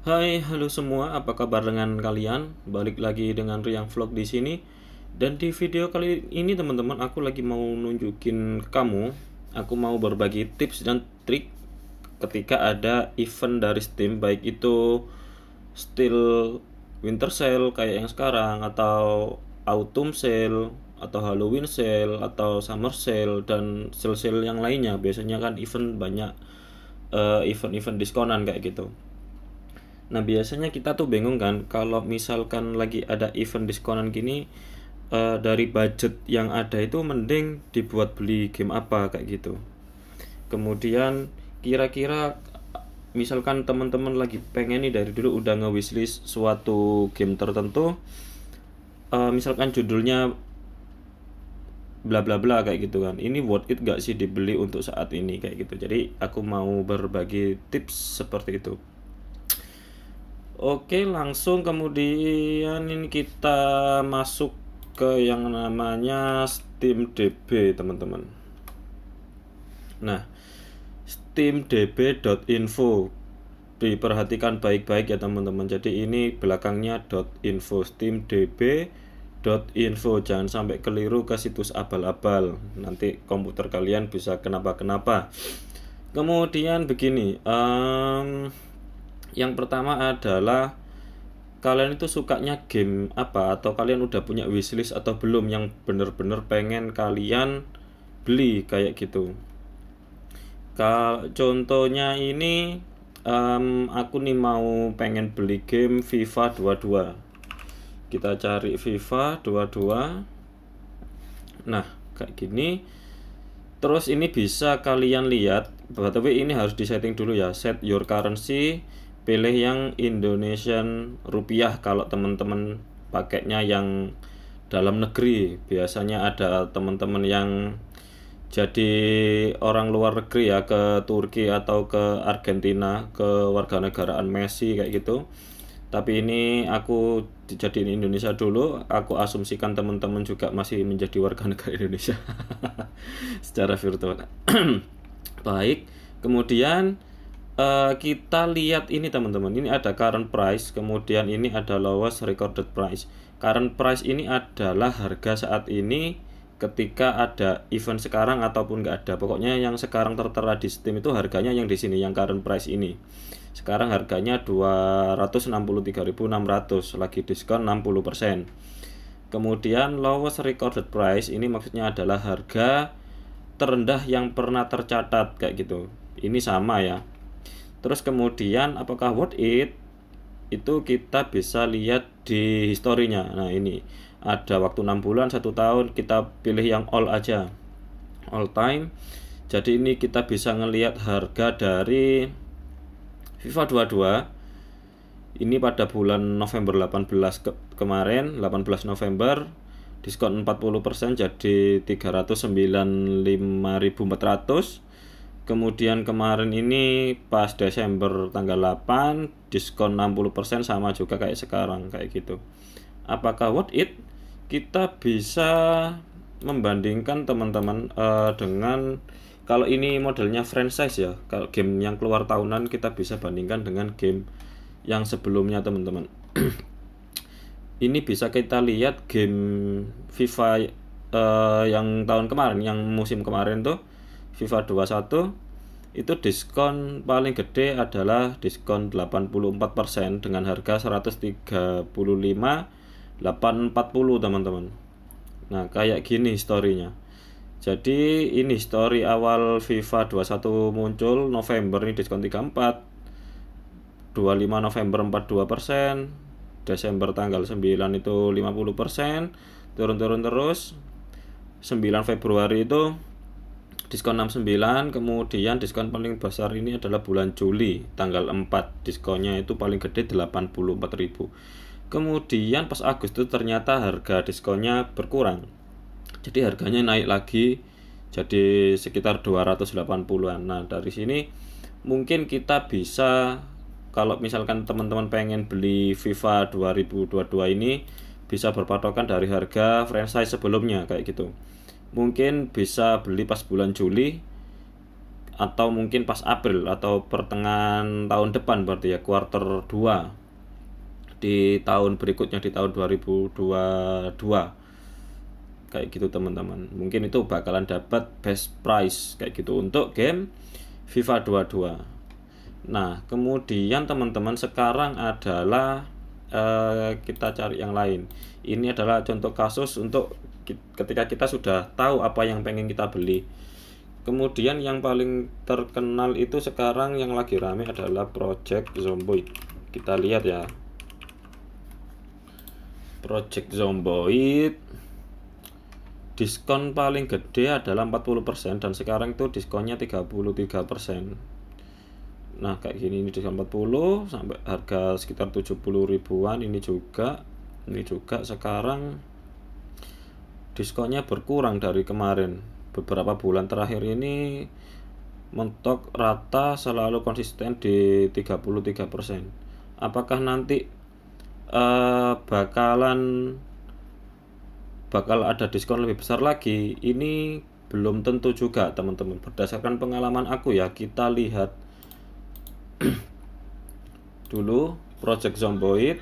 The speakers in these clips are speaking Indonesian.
Hai, halo semua. Apa kabar dengan kalian? Balik lagi dengan Riang Vlog di sini. Dan di video kali ini teman-teman, aku lagi mau nunjukin kamu, aku mau berbagi tips dan trik ketika ada event dari Steam, baik itu still winter sale kayak yang sekarang, atau autumn sale, atau Halloween sale, atau summer sale, dan sale-sale yang lainnya. Biasanya kan event banyak event-event diskonan kayak gitu. Nah, biasanya kita tuh bingung kan kalau misalkan lagi ada event diskonan gini, dari budget yang ada itu mending dibuat beli game apa kayak gitu. Kemudian kira-kira misalkan teman-teman lagi pengen nih dari dulu udah nge-wishlist suatu game tertentu, misalkan judulnya bla bla bla kayak gitu kan. Ini worth it gak sih dibeli untuk saat ini kayak gitu. Jadi aku mau berbagi tips seperti itu. Oke, langsung kemudian ini kita masuk ke yang namanya SteamDB, teman-teman. Nah, steamdb.info. Diperhatikan baik-baik ya, teman-teman. Jadi ini belakangnya .info, steamdb.info. Jangan sampai keliru ke situs abal-abal. Nanti komputer kalian bisa kenapa-kenapa. Kemudian begini, yang pertama adalah kalian itu sukanya game apa, atau kalian udah punya wishlist atau belum yang bener-bener pengen kalian beli kayak gitu. Contohnya ini, aku nih mau pengen beli game FIFA 22. Kita cari FIFA 22. Nah, kayak gini. Terus ini bisa kalian lihat, tapi ini harus disetting dulu ya, set your currency. Pilih yang Indonesian rupiah kalau teman-teman pakainya yang dalam negeri. Biasanya ada teman-teman yang jadi orang luar negeri ya, ke Turki atau ke Argentina, ke warganegaraan Messi kayak gitu. Tapi ini aku dijadiin Indonesia dulu. Aku asumsikan teman-teman juga masih menjadi warga negara Indonesia secara virtual. Baik, kemudian kita lihat ini teman-teman. Ini ada current price, kemudian ini ada lowest recorded price. Current price ini adalah harga saat ini ketika ada event sekarang ataupun nggak ada. Pokoknya yang sekarang tertera di Steam itu harganya yang di sini, yang current price ini. Sekarang harganya 263.600, lagi diskon 60%. Kemudian lowest recorded price ini maksudnya adalah harga terendah yang pernah tercatat kayak gitu. Ini sama ya. Terus kemudian apakah worth it? Itu kita bisa lihat di historinya. Nah, ini ada waktu 6 bulan, 1 tahun, kita pilih yang all aja. All time. Jadi ini kita bisa ngelihat harga dari FIFA 22 ini pada bulan November 18 kemarin, 18 November, diskon 40% jadi 395.400. Kemudian kemarin ini pas Desember tanggal 8 diskon 60% sama juga kayak sekarang kayak gitu. Apakah worth it? Kita bisa membandingkan teman-teman dengan, kalau ini modelnya franchise ya, kalau game yang keluar tahunan kita bisa bandingkan dengan game yang sebelumnya teman-teman. Ini bisa kita lihat game FIFA yang tahun kemarin, yang musim kemarin tuh FIFA 21 itu diskon paling gede adalah diskon 84% dengan harga 135.840 teman-teman. Nah, kayak gini historinya. Jadi ini story awal FIFA 21 muncul November ini diskon 34, 25 November 42%, Desember tanggal 9 itu 50%, turun-turun terus. 9 Februari itu diskon 69, kemudian diskon paling besar ini adalah bulan Juli tanggal 4, diskonnya itu paling gede 84.000. Kemudian pas Agustus ternyata harga diskonnya berkurang, jadi harganya naik lagi jadi sekitar 280-an. Nah, dari sini mungkin kita bisa, kalau misalkan teman-teman pengen beli FIFA 2022 ini, bisa berpatokan dari harga franchise sebelumnya kayak gitu. Mungkin bisa beli pas bulan Juli atau mungkin pas April atau pertengahan tahun depan, berarti ya quarter 2 di tahun berikutnya, di tahun 2022 kayak gitu teman-teman. Mungkin itu bakalan dapat best price kayak gitu untuk game FIFA 22. Nah kemudian teman-teman, sekarang adalah kita cari yang lain. Ini adalah contoh kasus untuk ketika kita sudah tahu apa yang pengen kita beli. Kemudian yang paling terkenal itu sekarang yang lagi rame adalah Project Zomboid. Kita lihat ya, Project Zomboid diskon paling gede adalah 40% dan sekarang itu diskonnya 33%. Nah kayak gini, ini diskon 40 sampai harga sekitar 70 ribuan. Ini juga sekarang diskonnya berkurang dari kemarin. Beberapa bulan terakhir ini mentok rata selalu konsisten di 33%. Apakah nanti bakal ada diskon lebih besar lagi? Ini belum tentu juga teman-teman. Berdasarkan pengalaman aku ya, kita lihat dulu Project Zomboid.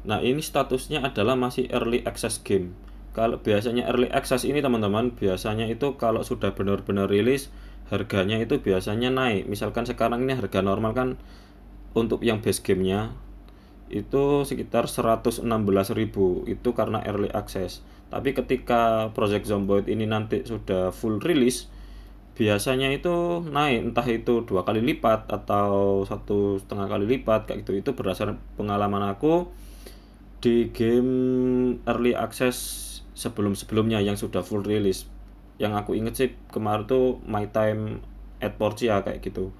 Nah ini statusnya adalah masih early access game. Kalau biasanya early access ini teman-teman, biasanya itu kalau sudah benar-benar rilis harganya itu biasanya naik. Misalkan sekarang ini harga normal kan untuk yang base gamenya itu sekitar 116.000, itu karena early access. Tapi ketika Project Zomboid ini nanti sudah full release, biasanya itu naik, entah itu 2 kali lipat atau 1,5 kali lipat kayak gitu. Itu berdasarkan pengalaman aku di game early access sebelumnya yang sudah full release. Yang aku inget sih kemarin tuh My Time at Portia kayak gitu.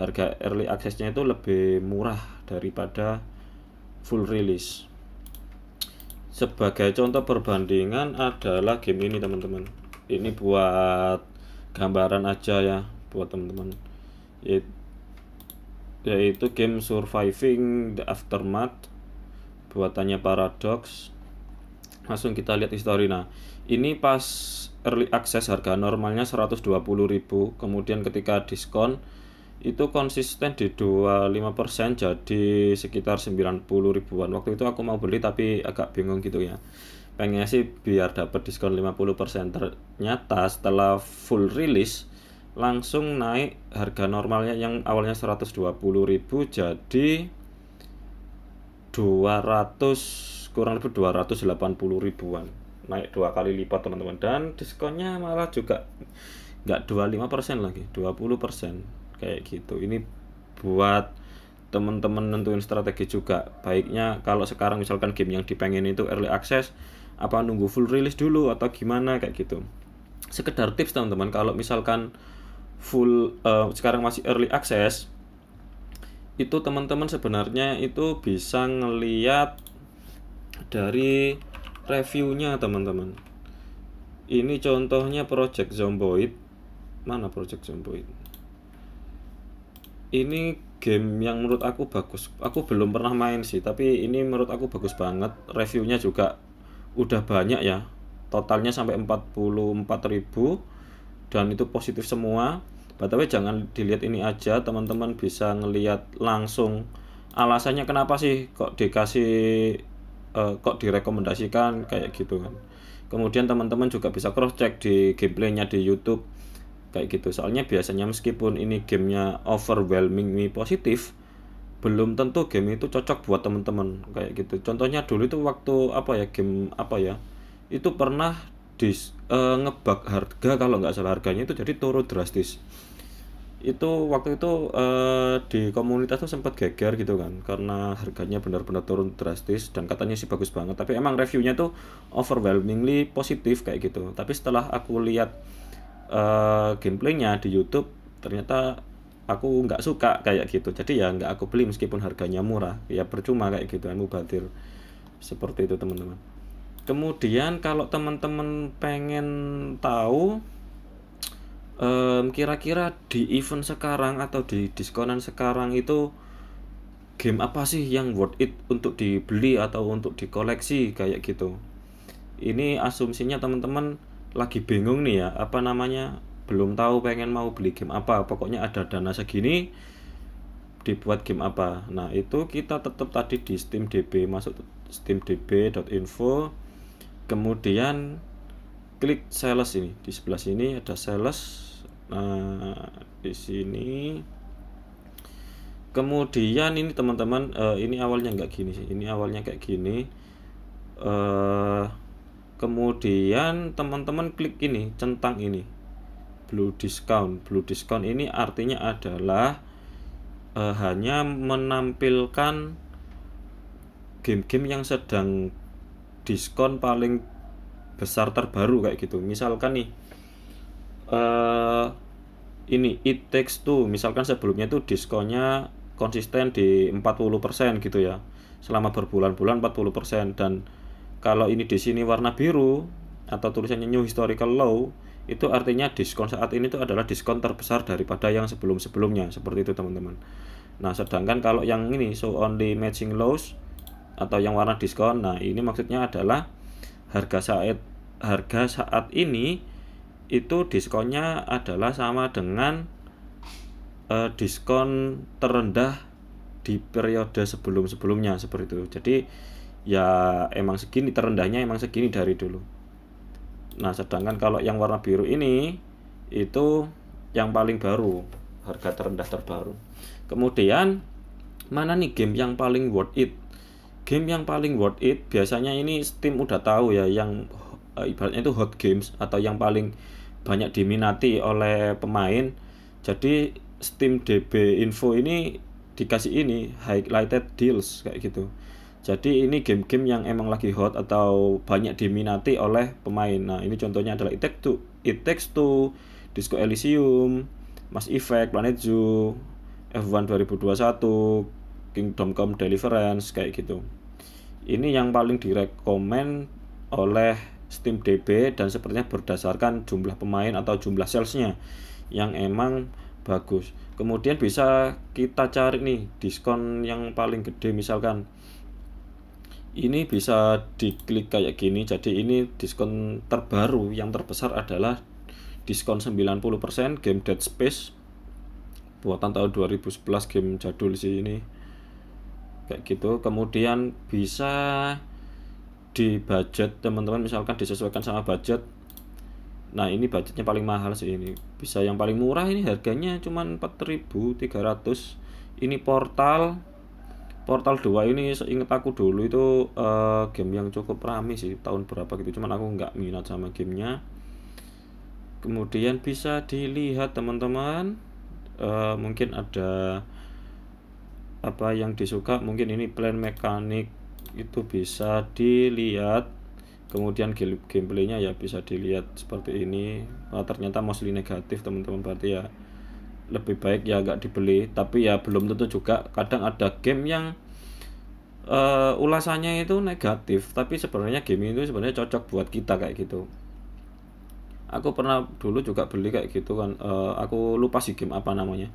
Harga early access-nya itu lebih murah daripada full release. Sebagai contoh perbandingan adalah game ini teman-teman. Ini buat gambaran aja ya buat teman-teman. Yaitu game Surviving the Aftermath buatannya Paradox. Langsung kita lihat history. Nah, ini pas early access harga normalnya 120.000, kemudian ketika diskon itu konsisten di 25%, jadi sekitar 90 ribuan. Waktu itu aku mau beli tapi agak bingung gitu ya. Pengennya sih biar dapat diskon 50%. Ternyata setelah full release langsung naik harga normalnya yang awalnya 120.000 jadi 200, kurang lebih 280 ribuan. Naik 2 kali lipat teman-teman, dan diskonnya malah juga nggak 25% lagi, 20% kayak gitu. Ini buat teman-teman nentuin strategi juga. Baiknya kalau sekarang misalkan game yang dipengen itu early access, apa nunggu full release dulu atau gimana kayak gitu. Sekedar tips teman-teman, kalau misalkan full sekarang masih early access, itu teman-teman sebenarnya itu bisa ngeliat dari reviewnya teman-teman. Ini contohnya Project Zomboid. Mana Project Zomboid? Ini game yang menurut aku bagus. Aku belum pernah main sih, tapi ini menurut aku bagus banget. Reviewnya juga udah banyak ya. Totalnya sampai 44.000 dan itu positif semua. Tapi jangan dilihat ini aja, teman-teman bisa ngelihat langsung alasannya kenapa sih kok dikasih kok direkomendasikan kayak gitu kan. Kemudian teman-teman juga bisa cross check di gameplaynya di YouTube kayak gitu. Soalnya biasanya meskipun ini gamenya overwhelmingly positif, belum tentu game itu cocok buat teman-teman kayak gitu. Contohnya dulu itu waktu game itu pernah ngebug harga, kalau nggak salah harganya itu jadi turun drastis. Itu waktu itu di komunitas tuh sempat geger gitu kan, karena harganya benar-benar turun drastis dan katanya sih bagus banget, tapi emang reviewnya tuh overwhelmingly positif kayak gitu. Tapi setelah aku lihat gameplaynya di YouTube, ternyata aku nggak suka kayak gitu, jadi ya nggak aku beli meskipun harganya murah, ya percuma kayak gitu, mubadir seperti itu teman-teman. Kemudian kalau teman-teman pengen tahu kira-kira di event sekarang atau di diskonan sekarang itu game apa sih yang worth it untuk dibeli atau untuk dikoleksi kayak gitu, ini asumsinya teman-teman lagi bingung nih ya, belum tahu pengen mau beli game apa, pokoknya ada dana segini dibuat game apa. Nah itu kita tetap tadi di SteamDB, masuk steamdb.info, kemudian klik sales. Ini di sebelah sini ada sales. Nah di sini kemudian ini teman-teman, ini awalnya nggak gini sih, ini awalnya kayak gini. Kemudian teman-teman klik ini, centang ini blue discount. Blue discount ini artinya adalah hanya menampilkan game-game yang sedang diskon paling besar terbaru kayak gitu. Misalkan nih ini It Takes Two, misalkan sebelumnya itu diskonnya konsisten di 40% gitu ya, selama berbulan-bulan 40%. Dan kalau ini di sini warna biru atau tulisannya New Historical Low, itu artinya diskon saat ini itu adalah diskon terbesar daripada yang sebelum-sebelumnya, seperti itu teman-teman. Nah sedangkan kalau yang ini show only matching lows atau yang warna diskon, nah ini maksudnya adalah harga saat ini itu diskonnya adalah sama dengan diskon terendah di periode sebelum-sebelumnya, seperti itu. Jadi ya emang segini, terendahnya emang segini dari dulu. Nah sedangkan kalau yang warna biru ini itu yang paling baru, harga terendah terbaru. Kemudian mana nih game yang paling worth it? Game yang paling worth it biasanya ini Steam udah tahu ya, yang ibaratnya itu hot games atau yang paling banyak diminati oleh pemain. Jadi SteamDB info ini dikasih ini highlighted deals kayak gitu. Jadi ini game-game yang emang lagi hot atau banyak diminati oleh pemain. Nah ini contohnya adalah It Takes Two, Disco Elysium, Mass Effect, Planet Zoo, F1 2021, Kingdom Come Deliverance kayak gitu. Ini yang paling direkomend oleh SteamDB dan sepertinya berdasarkan jumlah pemain atau jumlah salesnya yang emang bagus. Kemudian bisa kita cari nih diskon yang paling gede, misalkan ini bisa diklik kayak gini. Jadi ini diskon terbaru yang terbesar adalah diskon 90% game Dead Space buatan tahun 2011, game jadul sih ini kayak gitu. Kemudian bisa di budget teman-teman, misalkan disesuaikan sama budget. Nah ini budgetnya paling mahal sih, ini bisa yang paling murah ini harganya cuman 4.300. Ini Portal 2 ini seingat aku dulu itu game yang cukup rame sih tahun berapa gitu, cuman aku nggak minat sama gamenya. Kemudian bisa dilihat teman-teman, mungkin ada apa yang disuka, mungkin ini plan mekanik itu bisa dilihat. Kemudian gameplaynya ya bisa dilihat seperti ini. Ternyata mostly negatif teman-teman, berarti ya lebih baik ya agak dibeli. Tapi ya belum tentu juga, kadang ada game yang ulasannya itu negatif tapi sebenarnya game itu sebenarnya cocok buat kita kayak gitu. Aku pernah dulu juga beli kayak gitu kan, aku lupa sih game apa namanya.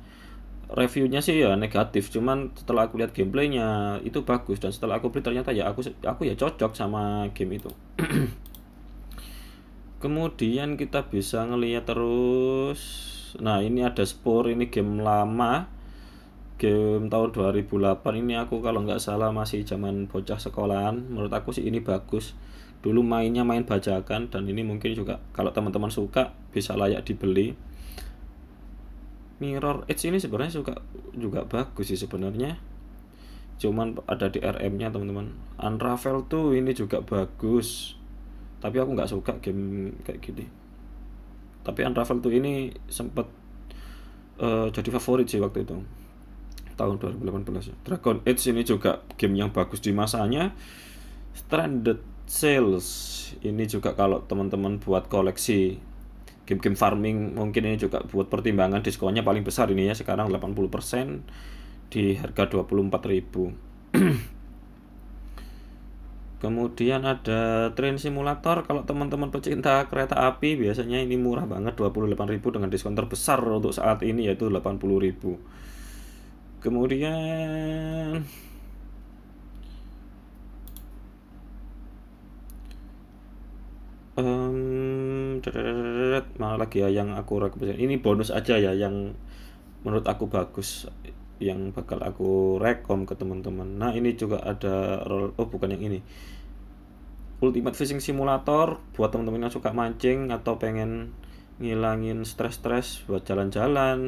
Reviewnya sih ya negatif, cuman setelah aku lihat gameplaynya itu bagus, dan setelah aku beli ternyata ya aku ya cocok sama game itu. Kemudian kita bisa ngelihat terus. Nah ini ada Spore, ini game lama, game tahun 2008. Ini aku kalau nggak salah masih zaman bocah sekolahan. Menurut aku sih ini bagus. Dulu mainnya main bajakan, dan ini mungkin juga kalau teman-teman suka bisa layak dibeli. Mirror Edge ini sebenarnya juga bagus sih sebenarnya, cuman ada DRM-nya teman-teman. Unravel tuh ini juga bagus, tapi aku nggak suka game kayak gini. Tapi Unravel tuh ini sempat jadi favorit sih waktu itu tahun 2018. Dragon Age ini juga game yang bagus di masanya. Stranded Sales ini juga kalau teman-teman buat koleksi game-game farming, mungkin ini juga buat pertimbangan. Diskonnya paling besar ini ya, sekarang 80% di harga 24.000. Kemudian ada Train Simulator, kalau teman-teman pecinta kereta api biasanya ini murah banget, 28.000 dengan diskon terbesar untuk saat ini yaitu 80.000. Kemudian Mana lagi ya yang aku rekomendasikan? Ini bonus aja ya yang menurut aku bagus, yang bakal aku rekom ke teman-teman. Nah ini juga ada bukan yang ini, Ultimate Fishing Simulator buat teman-teman yang suka mancing atau pengen ngilangin stres-stres buat jalan-jalan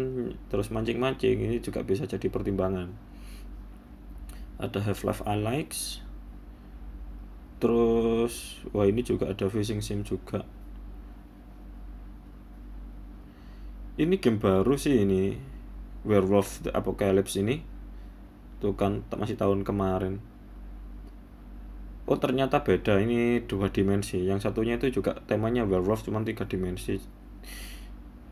terus mancing-mancing, ini juga bisa jadi pertimbangan. Ada Half-Life Alyx, terus wah ini juga ada fishing sim juga. Ini game baru sih ini, Werewolf the Apocalypse ini tuh kan masih tahun kemarin. Oh ternyata beda, ini 2 dimensi, yang satunya itu juga temanya werewolf cuman 3 dimensi,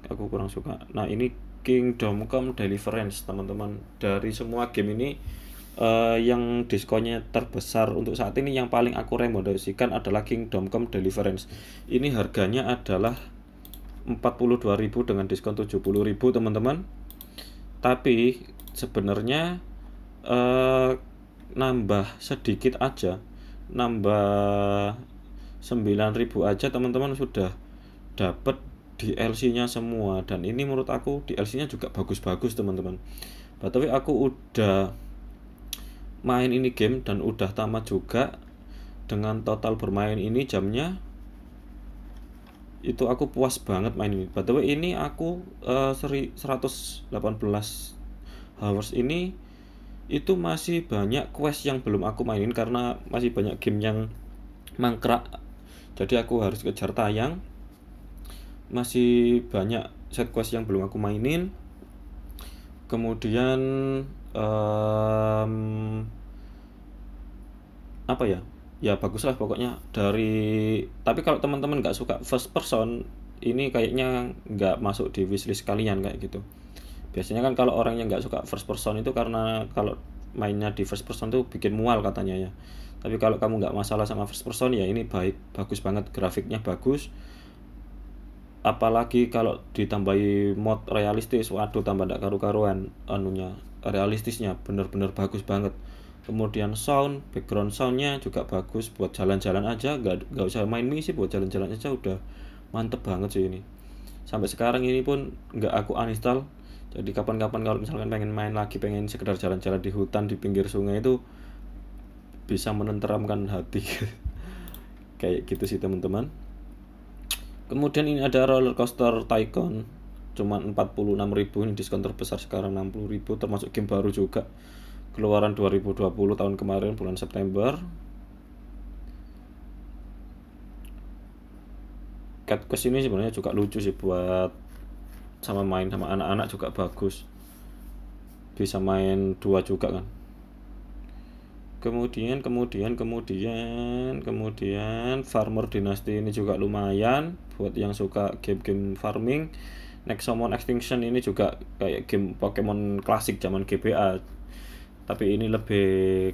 aku kurang suka. Nah ini Kingdom Come Deliverance teman-teman. Dari semua game ini yang diskonnya terbesar untuk saat ini, yang paling aku rekomendasikan adalah Kingdom Come Deliverance. Ini harganya adalah 42.000 dengan diskon 70.000 teman-teman. Tapi sebenarnya nambah sedikit aja, nambah 9.000 aja teman-teman sudah dapat DLC-nya semua. Dan ini menurut aku DLC-nya juga bagus-bagus teman-teman. Tapi aku udah main ini game dan udah tamat juga. Dengan total bermain ini jamnya itu aku puas banget main ini. Ini aku 118 hours ini itu masih banyak quest yang belum aku mainin karena masih banyak game yang mangkrak, jadi aku harus kejar tayang. Masih banyak set quest yang belum aku mainin. Kemudian apa ya bagus lah pokoknya dari. Tapi kalau teman-teman nggak suka first person, ini kayaknya nggak masuk di wishlist kalian kayak gitu. Biasanya kan kalau orang yang nggak suka first person itu karena kalau mainnya di first person tuh bikin mual katanya ya. Tapi kalau kamu nggak masalah sama first person ya ini bagus banget, grafiknya bagus. Apalagi kalau ditambahi mod realistis, waduh tambah nggak karu-karuan anunya, realistisnya bener-bener bagus banget. Kemudian background soundnya juga bagus, buat jalan-jalan aja, nggak usah main misi, buat jalan-jalan aja udah mantep banget sih ini. Sampai sekarang ini pun nggak aku uninstall. Jadi kapan-kapan kalau misalkan pengen main lagi, pengen sekedar jalan-jalan di hutan, di pinggir sungai, itu bisa menenteramkan hati. Kayak gitu sih teman-teman. Kemudian ini ada Roller Coaster Tycoon, cuman 46.000, ini diskon terbesar sekarang 60.000, termasuk game baru juga, keluaran 2020 tahun kemarin bulan September. Cat Quest ini sebenarnya juga lucu sih, buat sama main sama anak-anak juga bagus, bisa main 2 juga kan. Kemudian Farmer Dynasty ini juga lumayan buat yang suka game-game farming. Nexomon Extinction ini juga kayak game Pokemon klasik zaman GBA, tapi ini lebih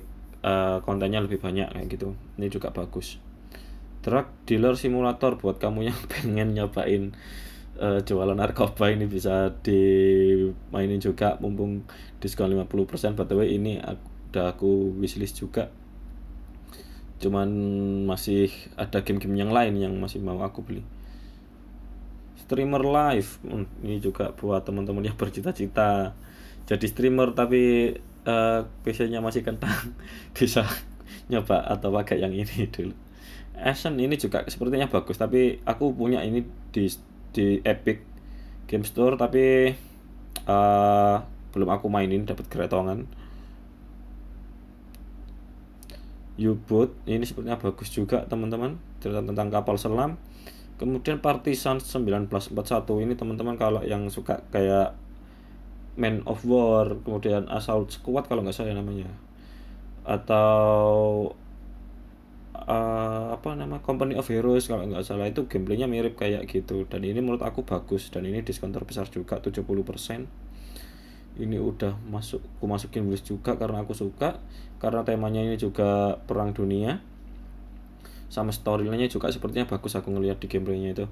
kontennya lebih banyak kayak gitu. Ini juga bagus. Drug Dealer Simulator buat kamu yang pengen nyobain jualan narkoba, ini bisa dimainin juga mumpung diskon 50%. Ini udah aku wishlist juga, cuman masih ada game-game yang lain yang masih mau aku beli. Streamer Live ini juga buat teman-teman yang bercita-cita jadi streamer tapi PC-nya masih kentang, bisa nyoba atau pakai yang ini dulu. Ascent ini juga sepertinya bagus, tapi aku punya ini di Epic Game Store, tapi belum aku mainin, dapat gretongan. U-Boat ini sepertinya bagus juga teman-teman, cerita tentang kapal selam. Kemudian Partisan 1941 ini teman-teman kalau yang suka kayak Man of War, kemudian Assault Squad kalau nggak salah namanya, atau Company of Heroes kalau nggak salah, itu gameplaynya mirip kayak gitu. Dan ini menurut aku bagus, dan ini diskon terbesar juga 70%. Ini udah aku masukin list juga karena aku suka, karena temanya ini juga perang dunia, sama storyline-nya juga sepertinya bagus aku ngelihat di gameplaynya itu.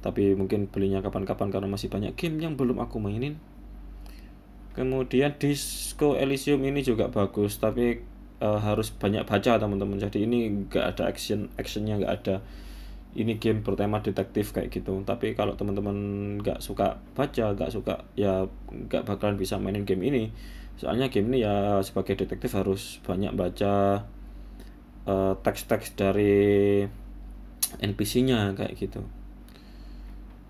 Tapi mungkin belinya kapan-kapan karena masih banyak game yang belum aku mainin. Kemudian Disco Elysium ini juga bagus, tapi harus banyak baca teman-teman. Jadi ini nggak ada actionnya nggak ada. ini game bertema detektif kayak gitu. Tapi kalau teman-teman nggak suka baca, nggak suka, ya nggak bakalan bisa mainin game ini. Soalnya game ini ya sebagai detektif harus banyak baca teks-teks dari NPC-nya kayak gitu.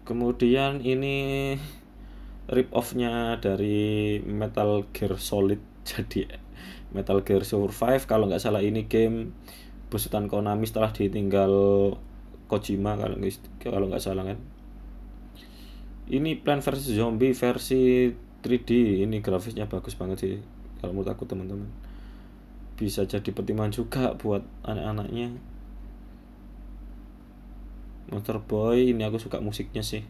Kemudian ini rip off-nya dari Metal Gear Solid. Jadi Metal Gear Survive, kalau nggak salah ini game besutan Konami setelah ditinggal Kojima kalau nggak salah kan. Ini Plant vs Zombie versi 3D, ini grafisnya bagus banget sih kalau menurut aku teman-teman. Bisa jadi pertimbangan juga buat anak-anaknya. Monster Boy, ini aku suka musiknya sih.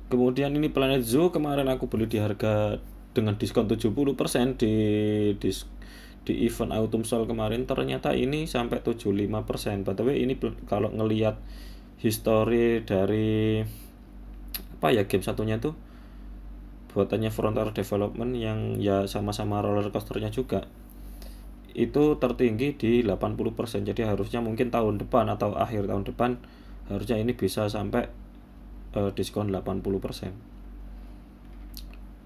Kemudian ini Planet Zoo, kemarin aku beli di harga dengan diskon 70% di event Autumn Sale kemarin, ternyata ini sampai 75%. By the way, ini kalau ngelihat history dari apa ya, game satunya tuh buatannya Frontier Development yang ya sama-sama roller coasternya juga, itu tertinggi di 80%. Jadi harusnya mungkin tahun depan atau akhir tahun depan harusnya ini bisa sampai diskon 80%.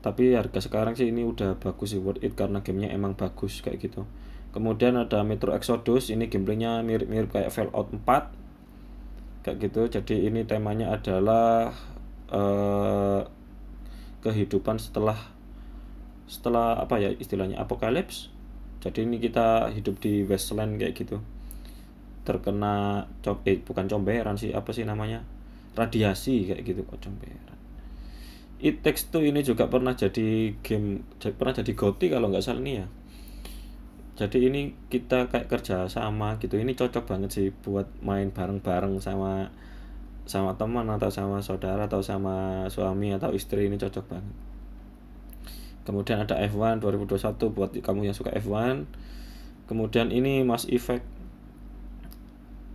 Tapi harga sekarang sih ini udah bagus sih, worth it, karena gamenya emang bagus kayak gitu. Kemudian ada Metro Exodus, ini gameplaynya mirip-mirip kayak Fallout 4 kayak gitu. Jadi ini temanya adalah kehidupan setelah apa ya istilahnya, apokalips. Jadi ini kita hidup di wasteland kayak gitu, terkena bukan comberan sih, apa sih namanya, radiasi kayak gitu kok comberan. It Takes Two ini juga pernah jadi GOTY kalau nggak salah nih ya. Jadi ini kita kayak kerja sama gitu, ini cocok banget sih buat main bareng-bareng sama teman atau sama saudara atau sama suami atau istri, ini cocok banget. Kemudian ada F1 2021 buat kamu yang suka F1. Kemudian ini Mass Effect,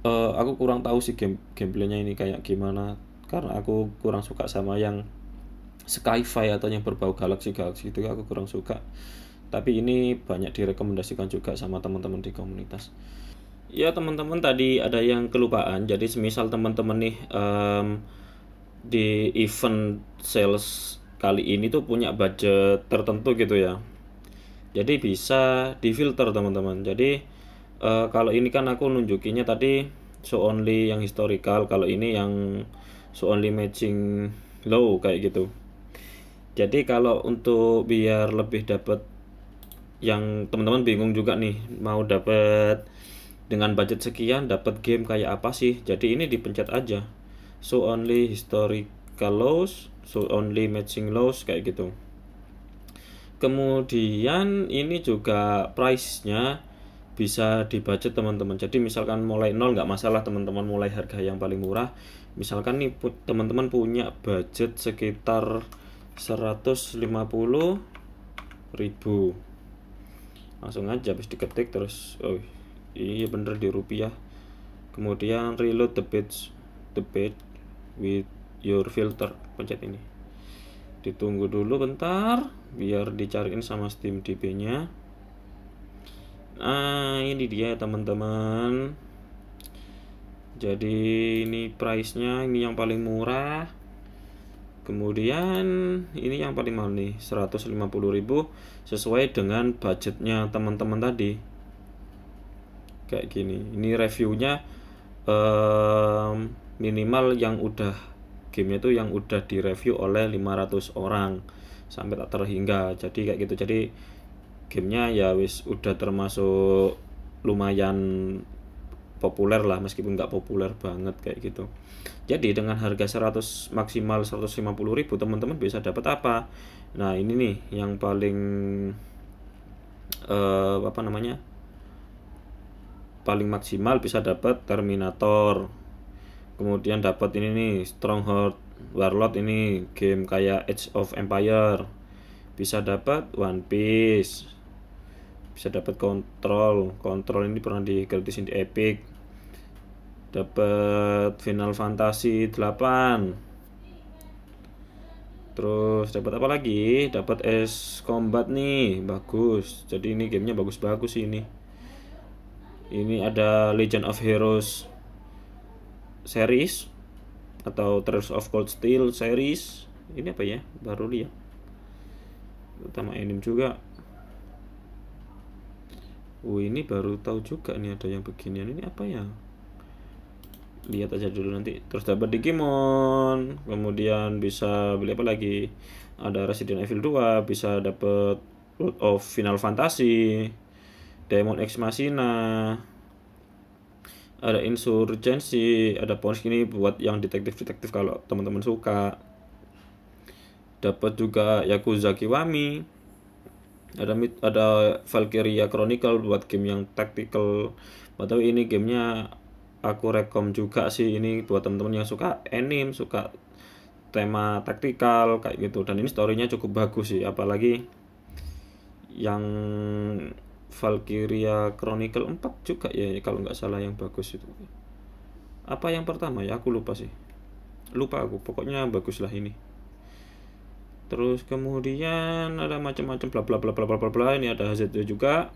aku kurang tahu sih gameplaynya ini kayak gimana, karena aku kurang suka sama yang sci-fi atau yang berbau galaksi itu, aku kurang suka. Tapi ini banyak direkomendasikan juga sama teman-teman di komunitas. Ya teman-teman, tadi ada yang kelupaan. Jadi semisal teman-teman nih di event sales kali ini tuh punya budget tertentu gitu ya, jadi bisa difilter teman-teman. Jadi kalau ini kan aku nunjukinnya tadi show only yang historical, kalau ini yang show only matching low kayak gitu. Jadi kalau untuk biar lebih dapat, yang teman-teman bingung juga nih mau dapat dengan budget sekian dapat game kayak apa sih, jadi ini dipencet aja show only historical lows, show only matching lows kayak gitu. Kemudian ini juga price-nya bisa di budget teman-teman. Jadi misalkan mulai 0 nggak masalah teman-teman, mulai harga yang paling murah. Misalkan nih teman-teman punya budget sekitar 150.000, langsung aja habis diketik terus, oh iya bener di rupiah. Kemudian reload the page with your filter, pencet ini, ditunggu dulu bentar biar dicariin sama Steam DB nya. Nah ini dia teman-teman, jadi ini price nya, ini yang paling murah. Kemudian ini yang paling mahal nih 150.000, sesuai dengan budgetnya teman-teman tadi kayak gini. Ini reviewnya minimal yang udah gamenya tuh yang udah direview oleh 500 orang sampai tak terhingga, jadi kayak gitu. Jadi gamenya ya wis udah termasuk lumayan populer lah, meskipun nggak populer banget kayak gitu. Jadi dengan harga 100 maksimal 150.000 teman-teman bisa dapat apa? Nah ini nih yang paling apa namanya, paling maksimal bisa dapat Terminator. Kemudian dapat ini nih Stronghold Warlord, ini game kayak Age of Empire. Bisa dapat One Piece, bisa dapat Control ini pernah digratisin di Epic. Dapat Final Fantasy 8. Terus dapat apa lagi? Dapat Ace Combat nih, bagus. Jadi ini gamenya bagus-bagus ini. Ini ada Legend of Heroes series atau Trails of Cold Steel series. Ini apa ya, baru lihat, utama anime juga. Ini baru tahu juga nih ada yang beginian. Ini apa ya, lihat aja dulu nanti. Terus dapat Digimon, kemudian bisa beli apa lagi, ada Resident Evil 2, bisa dapat World of Final Fantasy, Demon Ex Machina, ada Insurgency, ada Pons ini buat yang detektif-detektif kalau teman-teman suka. Dapat juga Yakuza Kiwami, ada Valkyria Chronicle buat game yang tactical. Atau ini gamenya aku rekom juga sih, ini buat teman-teman yang suka anime, suka tema taktikal kayak gitu. Dan ini storynya cukup bagus sih, apalagi yang Valkyria Chronicle 4 juga ya kalau nggak salah yang bagus itu. Apa yang pertama ya, aku lupa aku, pokoknya bagus lah ini. Terus kemudian ada macam-macam bla bla bla bla bla bla bla. Ini ada HZ juga,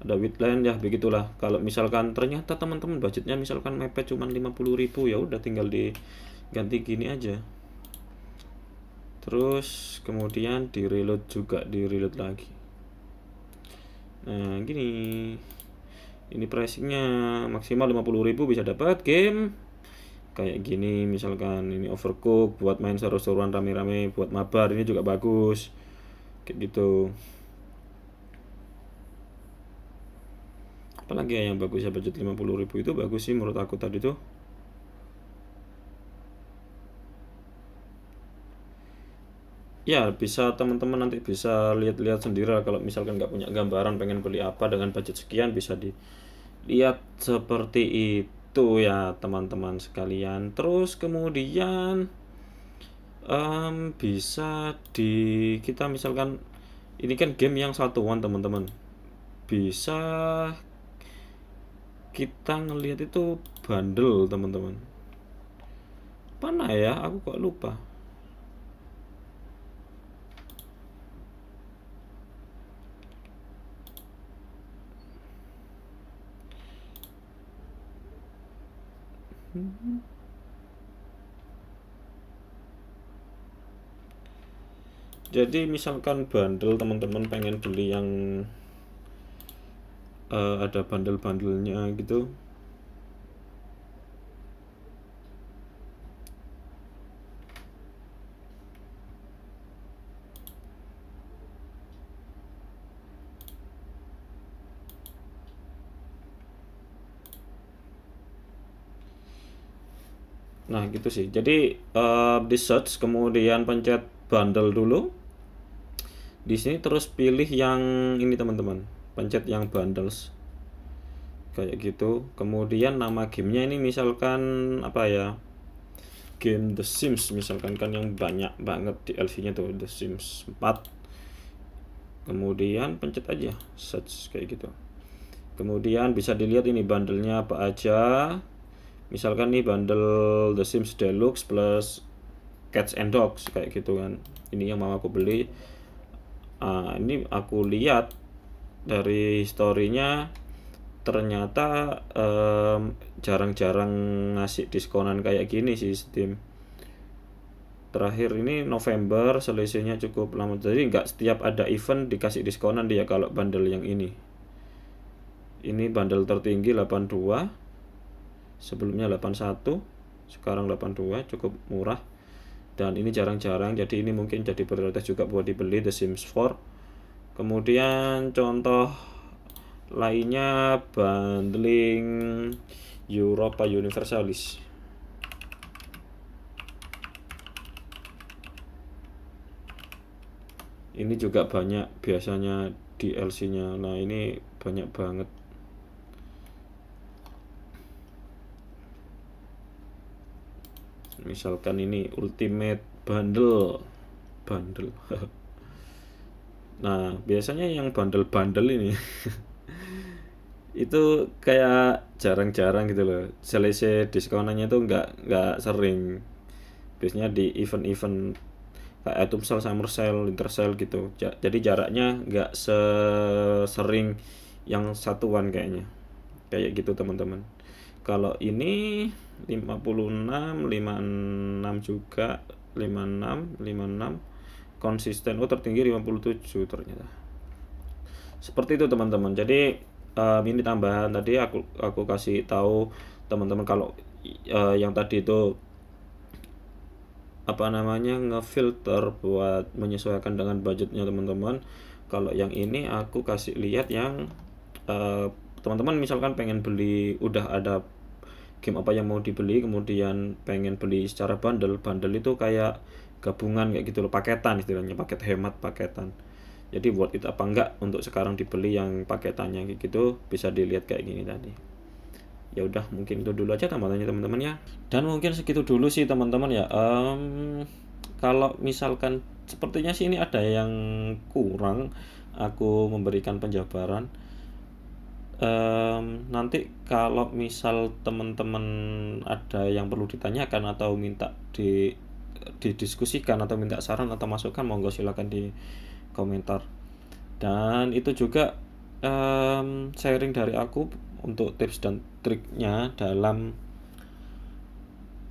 ada Witland ya, begitulah. Kalau misalkan ternyata teman-teman budgetnya misalkan mepet cuma 50.000, ya udah tinggal diganti gini aja. Terus kemudian di reload lagi. Nah gini, ini pricingnya maksimal 50.000 bisa dapat game kayak gini. Misalkan ini Overcooked buat main seru-seruan rame-rame, buat mabar ini juga bagus kayak gitu. Apalagi ya yang bagus ya, budget 50.000 itu bagus sih menurut aku tadi tuh. Ya bisa teman-teman nanti bisa lihat-lihat sendiri lah, kalau misalkan nggak punya gambaran pengen beli apa dengan budget sekian, bisa dilihat seperti itu ya teman-teman sekalian. Terus kemudian bisa kita misalkan ini kan game yang satuan teman-teman, bisa kita ngelihat itu bundle teman-teman. Mana ya, aku kok lupa. Jadi misalkan bundle teman-teman pengen beli yang ada bundle-bundlenya gitu. Nah gitu sih. Jadi di search kemudian pencet bundle dulu. Di sini terus pilih yang ini teman-teman. Pencet yang bundles. Kayak gitu. Kemudian nama gamenya ini misalkan apa ya? Game The Sims misalkan, kan yang banyak banget DLC-nya tuh, The Sims 4. Kemudian pencet aja search kayak gitu. Kemudian bisa dilihat ini bundlenya apa aja. Misalkan nih bundle The Sims Deluxe plus Cats and Dogs kayak gitu kan. Ini yang mau aku beli. Ini aku lihat dari historinya ternyata jarang-jarang ngasih diskonan kayak gini sih Steam. Terakhir ini November, selisihnya cukup lama. Jadi nggak setiap ada event dikasih diskonan dia kalau bundle yang ini. Ini bundle tertinggi 82. Sebelumnya 81, sekarang 82, cukup murah. Dan ini jarang-jarang, jadi ini mungkin jadi prioritas juga buat dibeli The Sims 4. Kemudian contoh lainnya bundling Europa Universalis. Ini juga banyak biasanya DLC-nya. Nah, ini banyak banget. Misalkan ini Ultimate Bundle. Nah, biasanya yang bundle ini itu kayak jarang-jarang gitu loh. Selisih diskonannya tuh nggak sering. Biasanya di event-event kayak Autumn Sale, Summer Sale, Winter Sale gitu. Jadi jaraknya nggak sesering yang satuan kayaknya. Kayak gitu teman-teman. Kalau ini 56, 56 juga, 56, konsisten. Oh, tertinggi 57 ternyata. Seperti itu teman-teman. Jadi ini tambahan tadi aku kasih tahu teman-teman kalau yang tadi itu apa namanya ngefilter buat menyesuaikan dengan budgetnya teman-teman. Kalau yang ini aku kasih lihat yang teman-teman misalkan pengen beli, udah ada game apa yang mau dibeli, kemudian pengen beli secara bundle itu kayak gabungan kayak gitu loh, paketan istilahnya, paket hemat, paketan. Jadi worth it apa enggak untuk sekarang dibeli yang paketannya kayak gitu, bisa dilihat kayak gini tadi. Ya udah, mungkin itu dulu aja tambahannya teman-teman ya. Dan mungkin segitu dulu sih teman-teman ya. Kalau misalkan sepertinya sih ini ada yang kurang aku memberikan penjabaran. Nanti kalau misal teman-teman ada yang perlu ditanyakan atau minta didiskusikan atau minta saran atau masukan, monggo silakan di komentar. Dan itu juga sharing dari aku untuk tips dan triknya dalam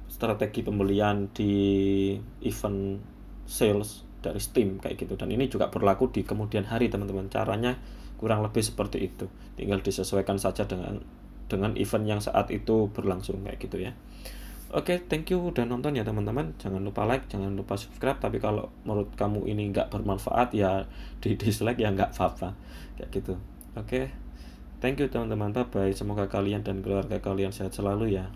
strategi pembelian di event sales dari Steam kayak gitu. Dan ini juga berlaku di kemudian hari teman-teman. Caranya kurang lebih seperti itu, tinggal disesuaikan saja dengan event yang saat itu berlangsung kayak gitu ya. Oke, thank you udah nonton ya teman-teman. Jangan lupa like, jangan lupa subscribe. Tapi kalau menurut kamu ini nggak bermanfaat ya di dislike ya nggak apa-apa kayak gitu. Oke, thank you teman-teman, bye bye. Semoga kalian dan keluarga kalian sehat selalu ya.